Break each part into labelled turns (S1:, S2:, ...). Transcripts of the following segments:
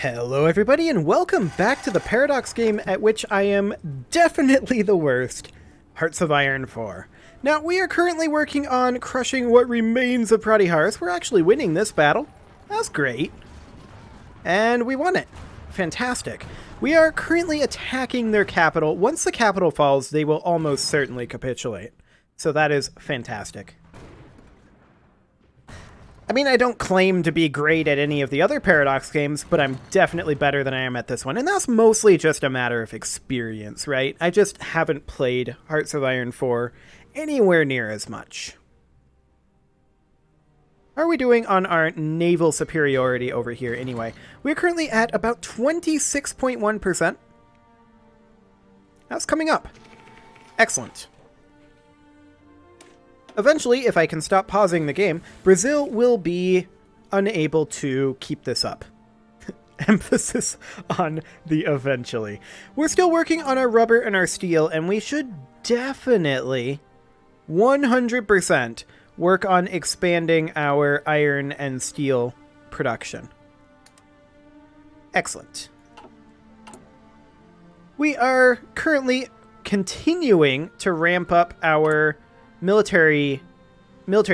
S1: Hello everybody and welcome back to the Paradox game at which I am definitely the worst, Hearts of Iron 4. Now, we are currently working on crushing what remains of Pratihars. We're actually winning this battle. That's great. And we won it. Fantastic. We are currently attacking their capital. Once the capital falls, they will almost certainly capitulate. So that is fantastic. I mean, I don't claim to be great at any of the other Paradox games, but I'm definitely better than I am at this one. And that's mostly just a matter of experience, right? I just haven't played Hearts of Iron 4 anywhere near as much. How are we doing on our Naval Superiority over here anyway? We're currently at about 26.1%. That's coming up. Excellent. Eventually, if I can stop pausing the game, Brazil will be unable to keep this up. Emphasis on the eventually. We're still working on our rubber and our steel, and we should definitely 100% work on expanding our iron and steel production. Excellent. We are currently continuing to ramp up our military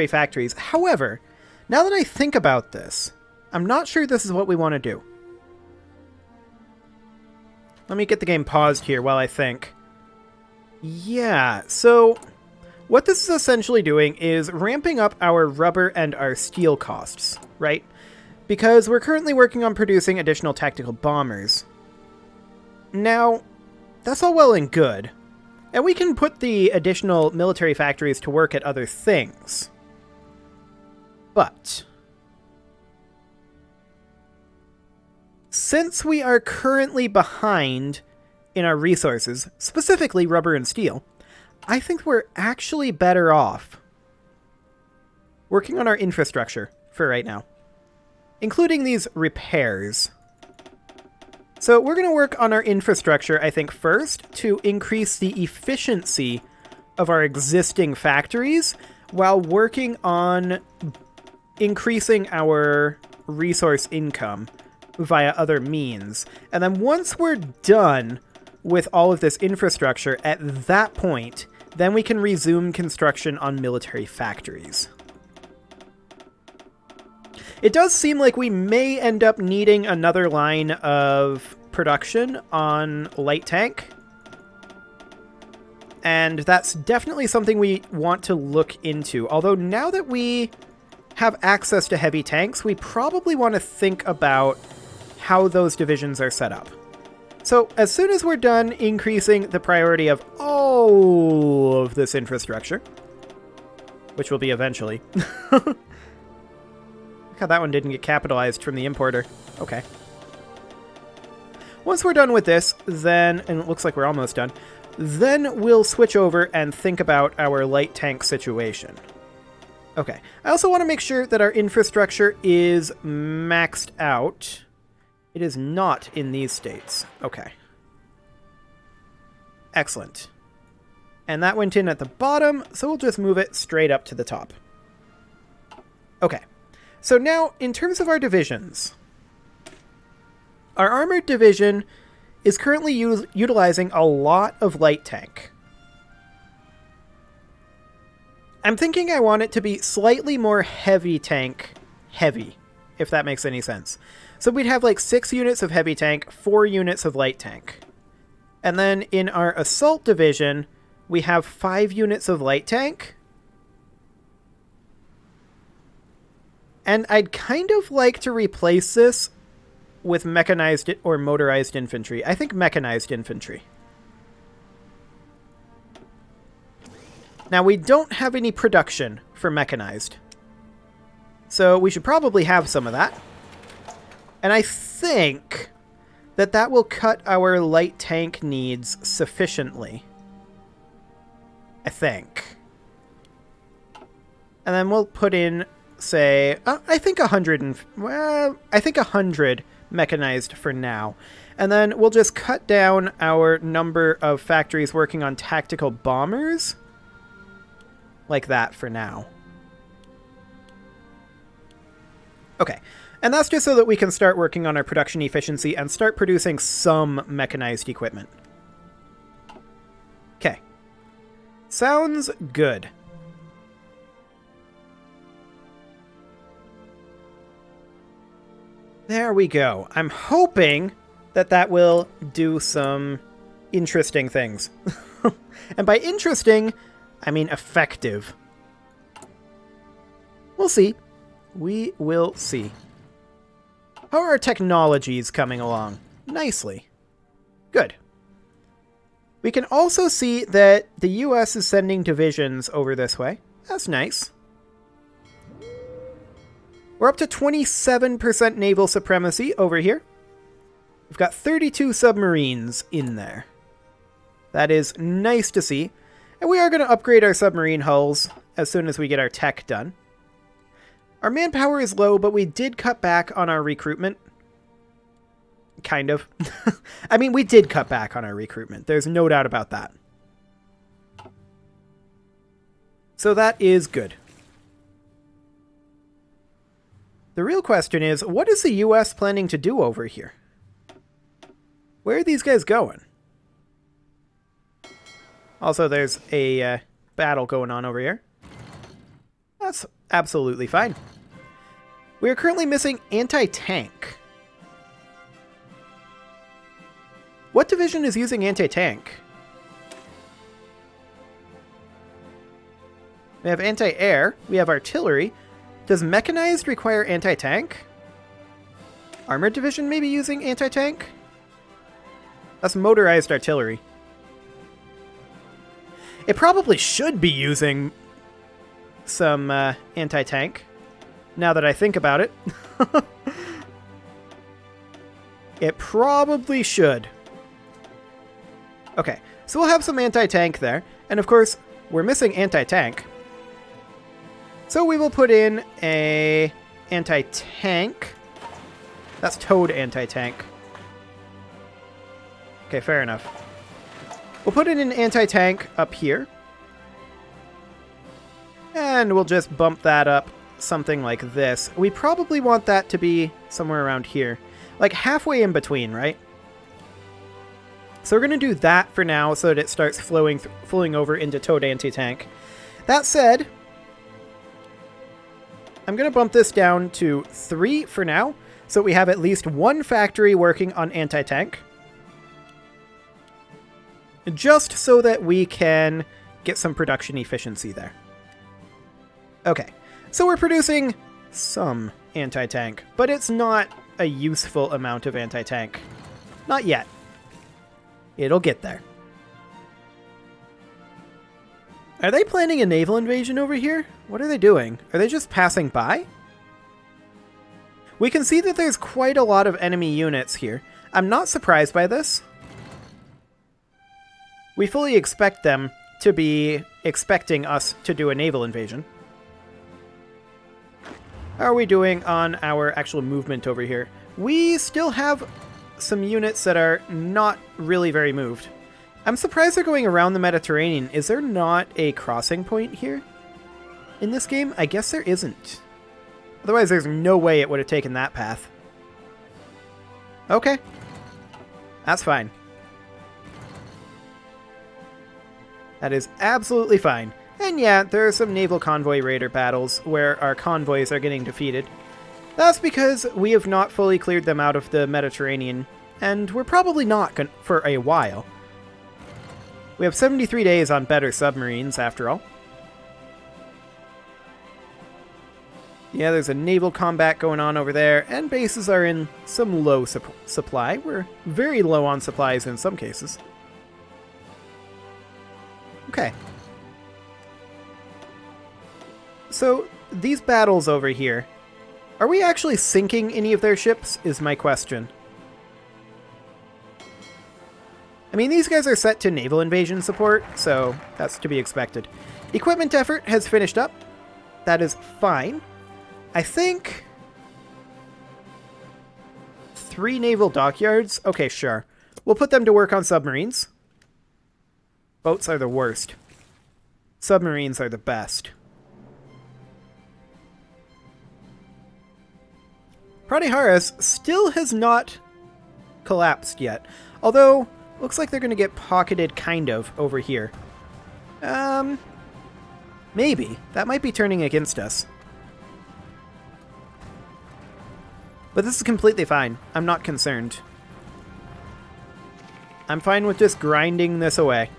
S1: factories. However, now that I think about this, I'm not sure this is what we want to do. Let me get the game paused here while I think. Yeah, so what this is essentially doing is ramping up our rubber and our steel costs, right? Because we're currently working on producing additional tactical bombers. Now, that's all well and good. And we can put the additional military factories to work at other things. But since we are currently behind in our resources, specifically rubber and steel, I think we're actually better off working on our infrastructure for right now, including these repairs. So we're going to work on our infrastructure, I think, first to increase the efficiency of our existing factories while working on increasing our resource income via other means. And then once we're done with all of this infrastructure, at that point, then we can resume construction on military factories. It does seem like we may end up needing another line of production on light tank. And that's definitely something we want to look into. Although now that we have access to heavy tanks, we probably want to think about how those divisions are set up. So as soon as we're done increasing the priority of all of this infrastructure, which will be eventually... God, that one didn't get capitalized from the importer. Okay. Once we're done with this, then, and it looks like we're almost done, then we'll switch over and think about our light tank situation. Okay. I also want to make sure that our infrastructure is maxed out. It is not in these states. Okay. Excellent. And that went in at the bottom, so we'll just move it straight up to the top. Okay. So now, in terms of our divisions, our armored division is currently utilizing a lot of light tank. I'm thinking I want it to be slightly more heavy tank heavy, if that makes any sense. So we'd have like 6 units of heavy tank, 4 units of light tank. And then in our assault division, we have 5 units of light tank. And I'd kind of like to replace this with mechanized or motorized infantry. I think mechanized infantry. Now, we don't have any production for mechanized. So we should probably have some of that. And I think that that will cut our light tank needs sufficiently. I think. And then we'll put in... say, I think 100 mechanized for now. And then we'll just cut down our number of factories working on tactical bombers. Like that for now. Okay. And that's just so that we can start working on our production efficiency and start producing some mechanized equipment. Okay. Sounds good. There we go. I'm hoping that that will do some interesting things. And by interesting, I mean effective. We'll see. We will see. How are our technologies coming along? Nicely. Good. We can also see that the US is sending divisions over this way. That's nice. We're up to 27% naval supremacy over here. We've got 32 submarines in there. That is nice to see. And we are going to upgrade our submarine hulls as soon as we get our tech done. Our manpower is low, but we did cut back on our recruitment. Kind of. I mean, we did cut back on our recruitment. There's no doubt about that. So that is good. The real question is, what is the US planning to do over here? Where are these guys going? Also, there's a battle going on over here. That's absolutely fine. We are currently missing anti-tank. What division is using anti-tank? We have anti-air. We have artillery. Does mechanized require anti-tank? Armored division maybe using anti-tank? That's motorized artillery. It probably should be using some anti-tank, now that I think about it. It probably should. Okay, so we'll have some anti-tank there. And of course, we're missing anti-tank. So we will put in a anti-tank. That's towed anti-tank. Okay, fair enough. We'll put in an anti-tank up here. And we'll just bump that up something like this. We probably want that to be somewhere around here. Like halfway in between, right? So we're going to do that for now so that it starts flowing over into towed anti-tank. That said, I'm going to bump this down to 3 for now, so we have at least one factory working on anti-tank. Just so that we can get some production efficiency there. Okay, so we're producing some anti-tank, but it's not a useful amount of anti-tank. Not yet. It'll get there. Are they planning a naval invasion over here? What are they doing? Are they just passing by? We can see that there's quite a lot of enemy units here. I'm not surprised by this. We fully expect them to be expecting us to do a naval invasion. How are we doing on our actual movement over here? We still have some units that are not really very moved. I'm surprised they're going around the Mediterranean. Is there not a crossing point here in this game? I guess there isn't. Otherwise, there's no way it would have taken that path. Okay. That's fine. That is absolutely fine. And yeah, there are some naval convoy raider battles where our convoys are getting defeated. That's because we have not fully cleared them out of the Mediterranean, and we're probably not for a while. We have 73 days on better submarines, after all. Yeah, there's a naval combat going on over there, and bases are in some low supply. We're very low on supplies in some cases. Okay. So, these battles over here, are we actually sinking any of their ships, is my question. I mean, these guys are set to naval invasion support, so that's to be expected. Equipment effort has finished up. That is fine. I think 3 naval dockyards? Okay, sure. We'll put them to work on submarines. Boats are the worst. Submarines are the best. Pratyharas still has not collapsed yet. Although, looks like they're going to get pocketed kind of over here. Maybe. That might be turning against us. But this is completely fine. I'm not concerned. I'm fine with just grinding this away.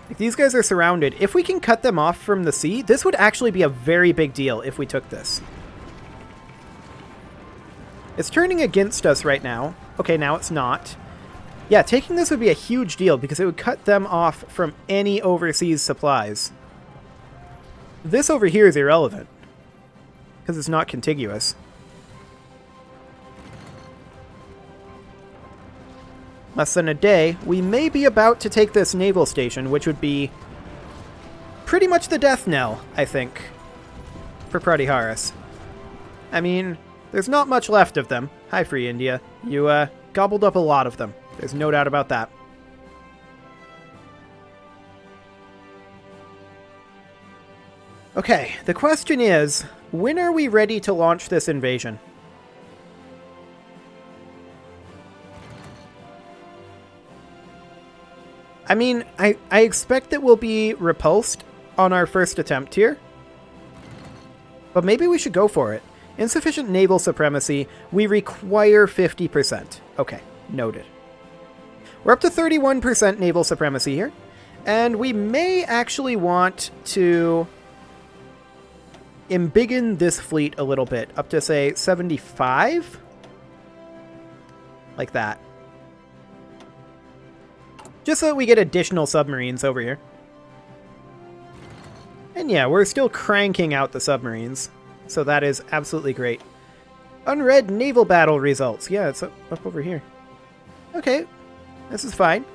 S1: Like, these guys are surrounded. If we can cut them off from the sea, this would actually be a very big deal if we took this. It's turning against us right now. Okay, now it's not. Yeah, taking this would be a huge deal because it would cut them off from any overseas supplies. This over here is irrelevant because it's not contiguous. Less than a day, we may be about to take this naval station, which would be pretty much the death knell, I think, for Pratyharas. I mean, there's not much left of them. Hi, Free India. You, gobbled up a lot of them. There's no doubt about that. Okay, the question is, when are we ready to launch this invasion? I mean, I expect that we'll be repulsed on our first attempt here. But maybe we should go for it. Insufficient naval supremacy. We require 50%. Okay, noted. We're up to 31% naval supremacy here. And we may actually want to embiggen this fleet a little bit. Up to, say, 75? Like that. Just so that we get additional submarines over here. And yeah, we're still cranking out the submarines. So that is absolutely great. Unread naval battle results. Yeah, it's up over here. Okay, this is fine.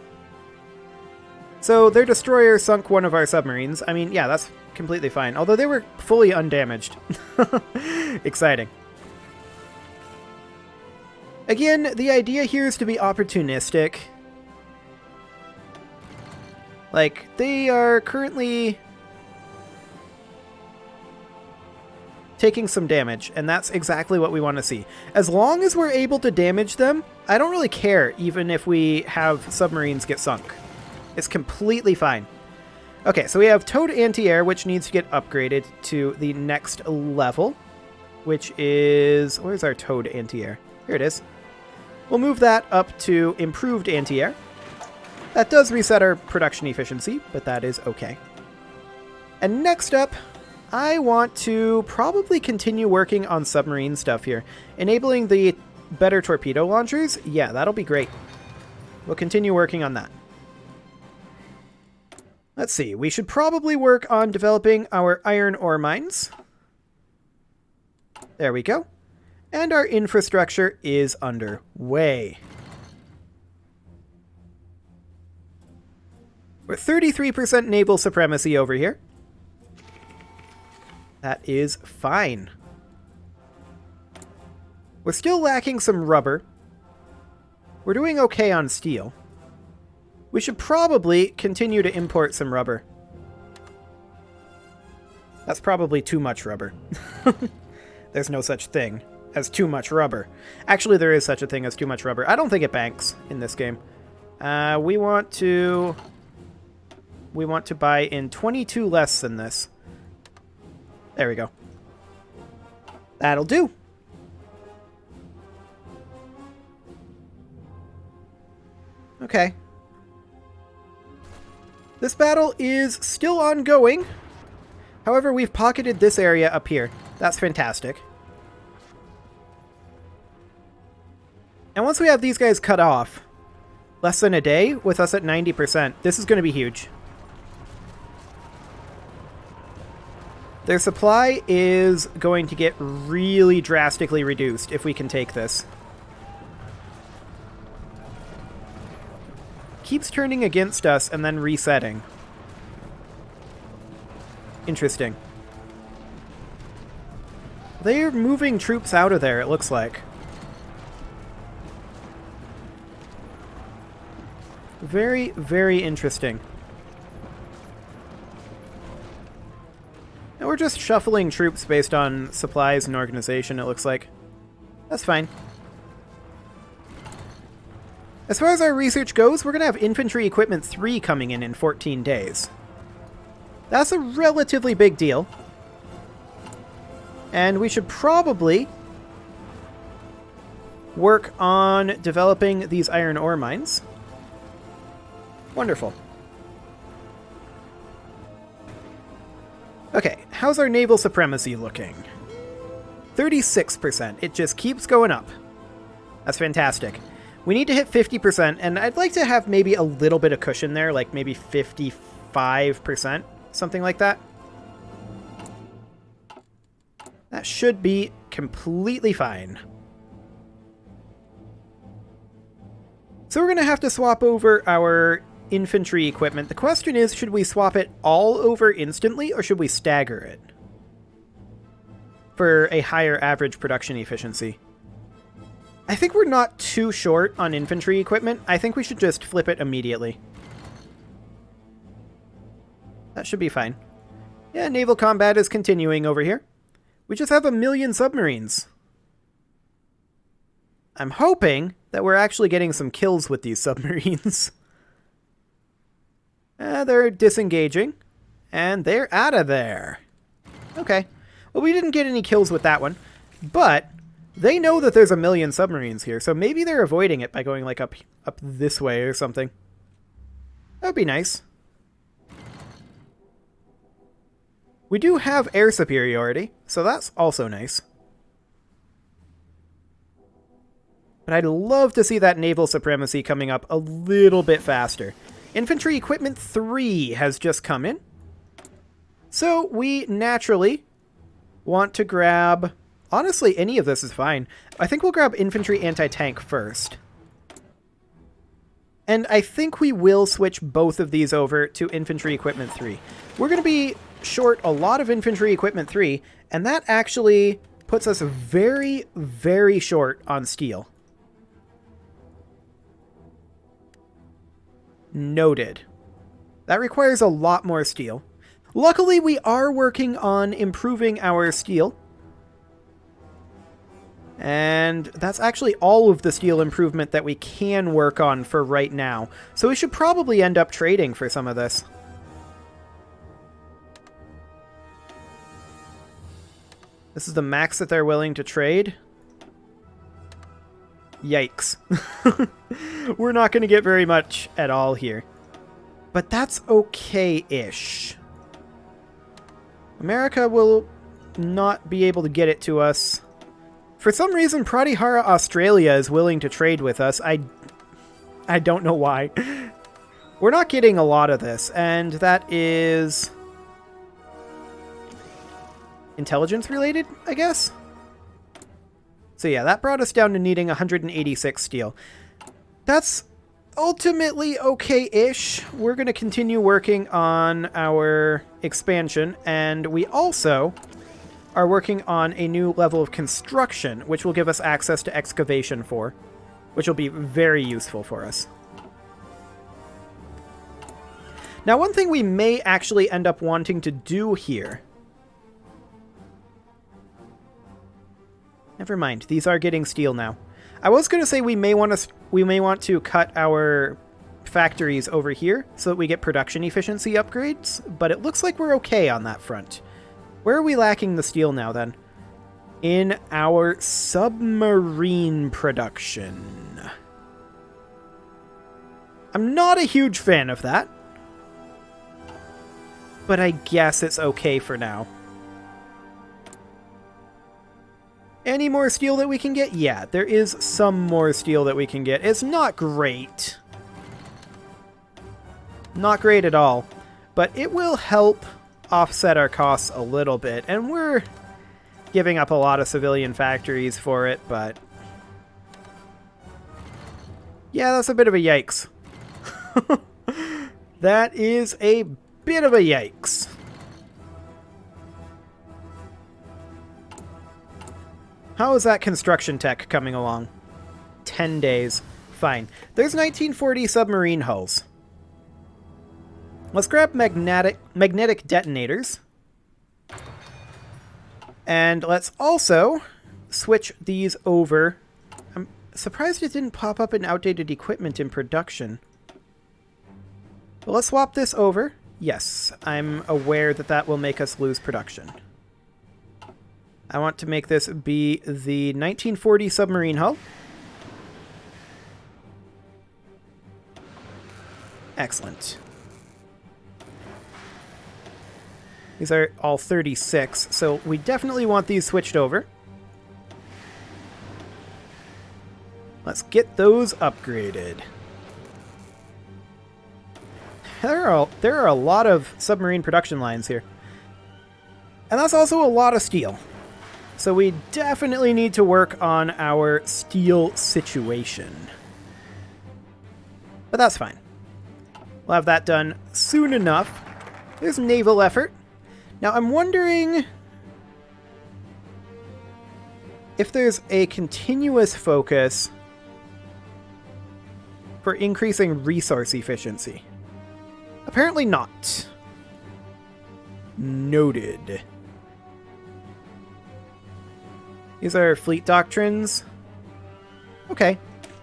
S1: So their destroyer sunk one of our submarines. I mean, yeah, that's completely fine. Although they were fully undamaged. Exciting. Again, the idea here is to be opportunistic. Like, they are currently taking some damage, and that's exactly what we want to see. As long as we're able to damage them, I don't really care, even if we have submarines get sunk. It's completely fine. Okay, so we have towed anti-air, which needs to get upgraded to the next level, which is... Where's our towed anti-air? Here it is. We'll move that up to improved anti-air. That does reset our production efficiency, but that is okay. And next up, I want to probably continue working on submarine stuff here. Enabling the better torpedo launchers, yeah, that'll be great. We'll continue working on that. Let's see, we should probably work on developing our iron ore mines. There we go. And our infrastructure is underway. We're 33% naval supremacy over here. That is fine. We're still lacking some rubber. We're doing okay on steel. We should probably continue to import some rubber. That's probably too much rubber. There's no such thing as too much rubber. Actually, there is such a thing as too much rubber. I don't think it banks in this game. We want to buy in 22 less than this. There we go. That'll do. Okay. This battle is still ongoing. However, we've pocketed this area up here. That's fantastic. And once we have these guys cut off, less than a day, with us at 90%, this is going to be huge. Their supply is going to get really drastically reduced if we can take this. Keeps turning against us and then resetting. Interesting. They're moving troops out of there, it looks like. Very, very interesting. Now we're just shuffling troops based on supplies and organization, it looks like. That's fine. As far as our research goes, we're going to have Infantry Equipment 3 coming in 14 days. That's a relatively big deal. And we should probably work on developing these iron ore mines. Wonderful. Okay, how's our Naval Supremacy looking? 36%. It just keeps going up. That's fantastic. We need to hit 50%, and I'd like to have maybe a little bit of cushion there, like maybe 55%, something like that. That should be completely fine. So we're going to have to swap over our infantry equipment. The question is, should we swap it all over instantly, or should we stagger it for a higher average production efficiency? I think we're not too short on infantry equipment. I think we should just flip it immediately. That should be fine. Yeah, naval combat is continuing over here. We just have 1 million submarines. I'm hoping that we're actually getting some kills with these submarines. They're disengaging, and they're out of there. Okay. Well, we didn't get any kills with that one, but they know that there's 1 million submarines here, so maybe they're avoiding it by going, like, up this way or something. That would be nice. We do have air superiority, so that's also nice. But I'd love to see that naval supremacy coming up a little bit faster. Infantry Equipment 3 has just come in. So we naturally want to grab... Honestly, any of this is fine. I think we'll grab Infantry Anti-Tank first. And I think we will switch both of these over to Infantry Equipment 3. We're going to be short a lot of Infantry Equipment 3, and that actually puts us very, very short on steel. Noted. That requires a lot more steel. Luckily, we are working on improving our steel. And that's actually all of the steel improvement that we can work on for right now. So we should probably end up trading for some of this. This is the max that they're willing to trade. Yikes. We're not going to get very much at all here. But that's okay-ish. America will not be able to get it to us. For some reason, Pratihara Australia is willing to trade with us. I don't know why. We're not getting a lot of this, and that is intelligence related, I guess? So yeah, that brought us down to needing 186 steel. That's ultimately okay-ish. We're going to continue working on our expansion, and we also are working on a new level of construction, which will give us access to excavation 4, which will be very useful for us. Now, one thing we may actually end up wanting to do here... Never mind, these are getting steel now. I was going to say we may want to cut our factories over here so that we get production efficiency upgrades, but it looks like we're okay on that front. Where are we lacking the steel now, then? In our submarine production. I'm not a huge fan of that, but I guess it's okay for now. Any more steel that we can get? Yeah, there is some more steel that we can get. It's not great. Not great at all. But it will help offset our costs a little bit. And we're giving up a lot of civilian factories for it, but... yeah, that's a bit of a yikes. That is a bit of a yikes. How is that construction tech coming along? 10 days. Fine. There's 1940 submarine hulls. Let's grab magnetic detonators. And let's also switch these over. I'm surprised it didn't pop up in outdated equipment in production. But let's swap this over. Yes, I'm aware that that will make us lose production. I want to make this be the 1940 submarine hull. Excellent. These are all 36, so we definitely want these switched over. Let's get those upgraded. There are a lot of submarine production lines here. And that's also a lot of steel. So we definitely need to work on our steel situation. But that's fine. We'll have that done soon enough. There's naval effort. Now I'm wondering if there's a continuous focus for increasing resource efficiency. Apparently not. Noted. These are fleet doctrines. Okay.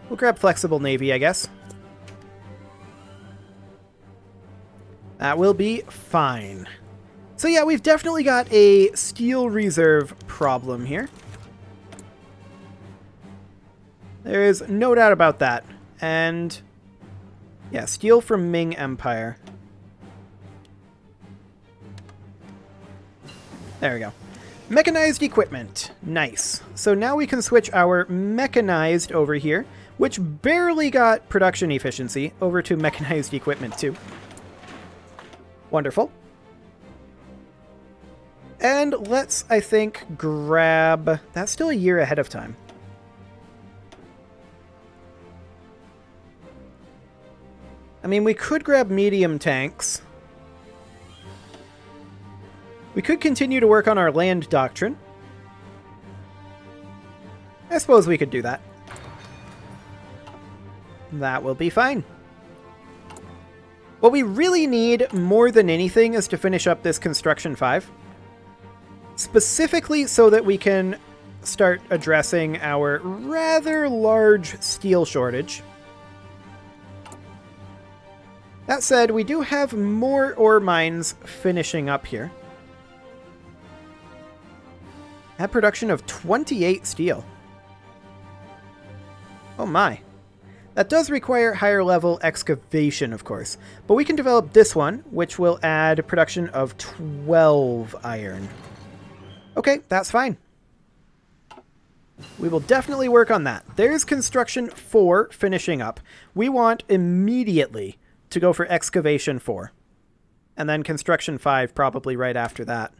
S1: We'll grab flexible navy, I guess. That will be fine. So yeah, we've definitely got a steel reserve problem here. There is no doubt about that. And yeah, steel from Ming Empire. There we go. Mechanized equipment. Nice. So now we can switch our mechanized over here, which barely got production efficiency, over to mechanized equipment too. Wonderful. And let's, I think, grab... That's still a year ahead of time. I mean, we could grab medium tanks. We could continue to work on our land doctrine. I suppose we could do that. That will be fine. What we really need more than anything is to finish up this Construction 5. Specifically so that we can start addressing our rather large steel shortage. That said, we do have more ore mines finishing up here. Had production of 28 steel. Oh my. That does require higher level excavation, of course. But we can develop this one, which will add production of 12 iron. Okay, that's fine. We will definitely work on that. There's Construction 4 finishing up. We want immediately to go for Excavation 4. And then Construction 5 probably right after that.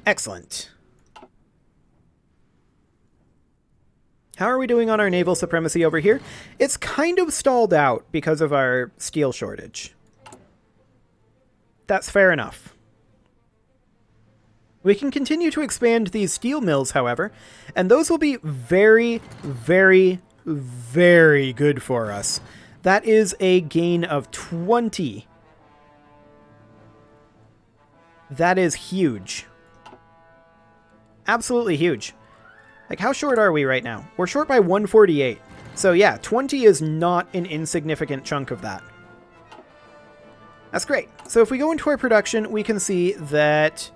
S1: Excellent. How are we doing on our naval supremacy over here? It's kind of stalled out because of our steel shortage. That's fair enough. We can continue to expand these steel mills, however, and those will be very, very, very good for us. That is a gain of 20. That is huge. Absolutely huge. Like, how short are we right now? We're short by 148. So yeah, 20 is not an insignificant chunk of that. That's great. So if we go into our production, we can see that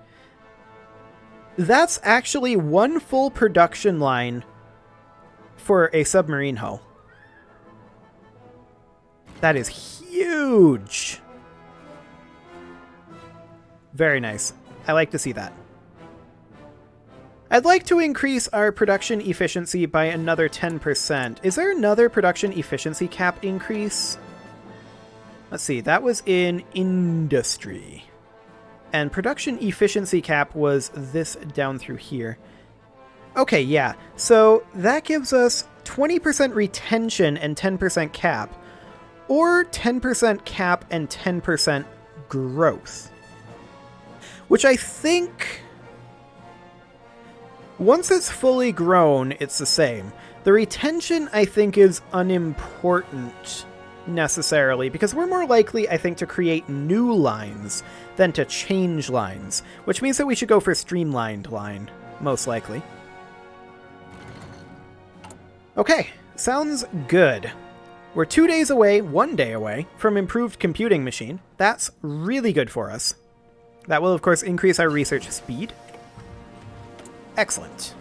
S1: that's actually one full production line for a submarine hull. That is huge. Very nice. I like to see that. I'd like to increase our production efficiency by another 10%. Is there another production efficiency cap increase? Let's see, that was in industry. And production efficiency cap was this down through here. Okay, yeah. So that gives us 20% retention and 10% cap. Or 10% cap and 10% growth. Which I think... Once it's fully grown, it's the same. The retention, I think, is unimportant necessarily, because we're more likely, I think, to create new lines than to change lines, which means that we should go for streamlined line, most likely. Okay, sounds good. We're 2 days away, 1 day away, from improved computing machine. That's really good for us. That will, of course, increase our research speed. Excellent.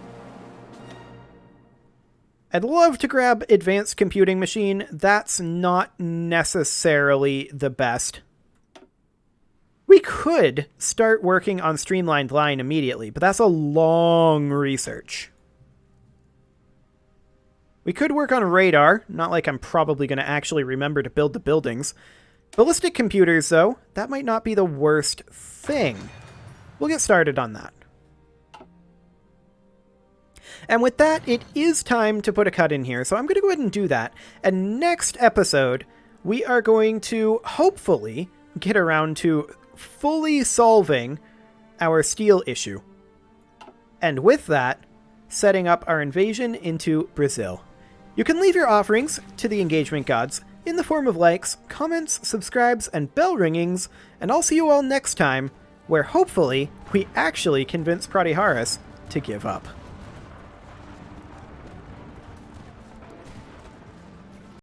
S1: I'd love to grab advanced computing machine. That's not necessarily the best. We could start working on streamlined line immediately, but that's a long research. We could work on radar, not like I'm probably going to actually remember to build the buildings. Ballistic computers, though, that might not be the worst thing. We'll get started on that. And with that, it is time to put a cut in here, so I'm going to go ahead and do that. And next episode, we are going to hopefully get around to fully solving our steel issue. And with that, setting up our invasion into Brazil. You can leave your offerings to the engagement gods in the form of likes, comments, subscribes, and bell ringings, and I'll see you all next time, where hopefully we actually convince Pratiharis to give up.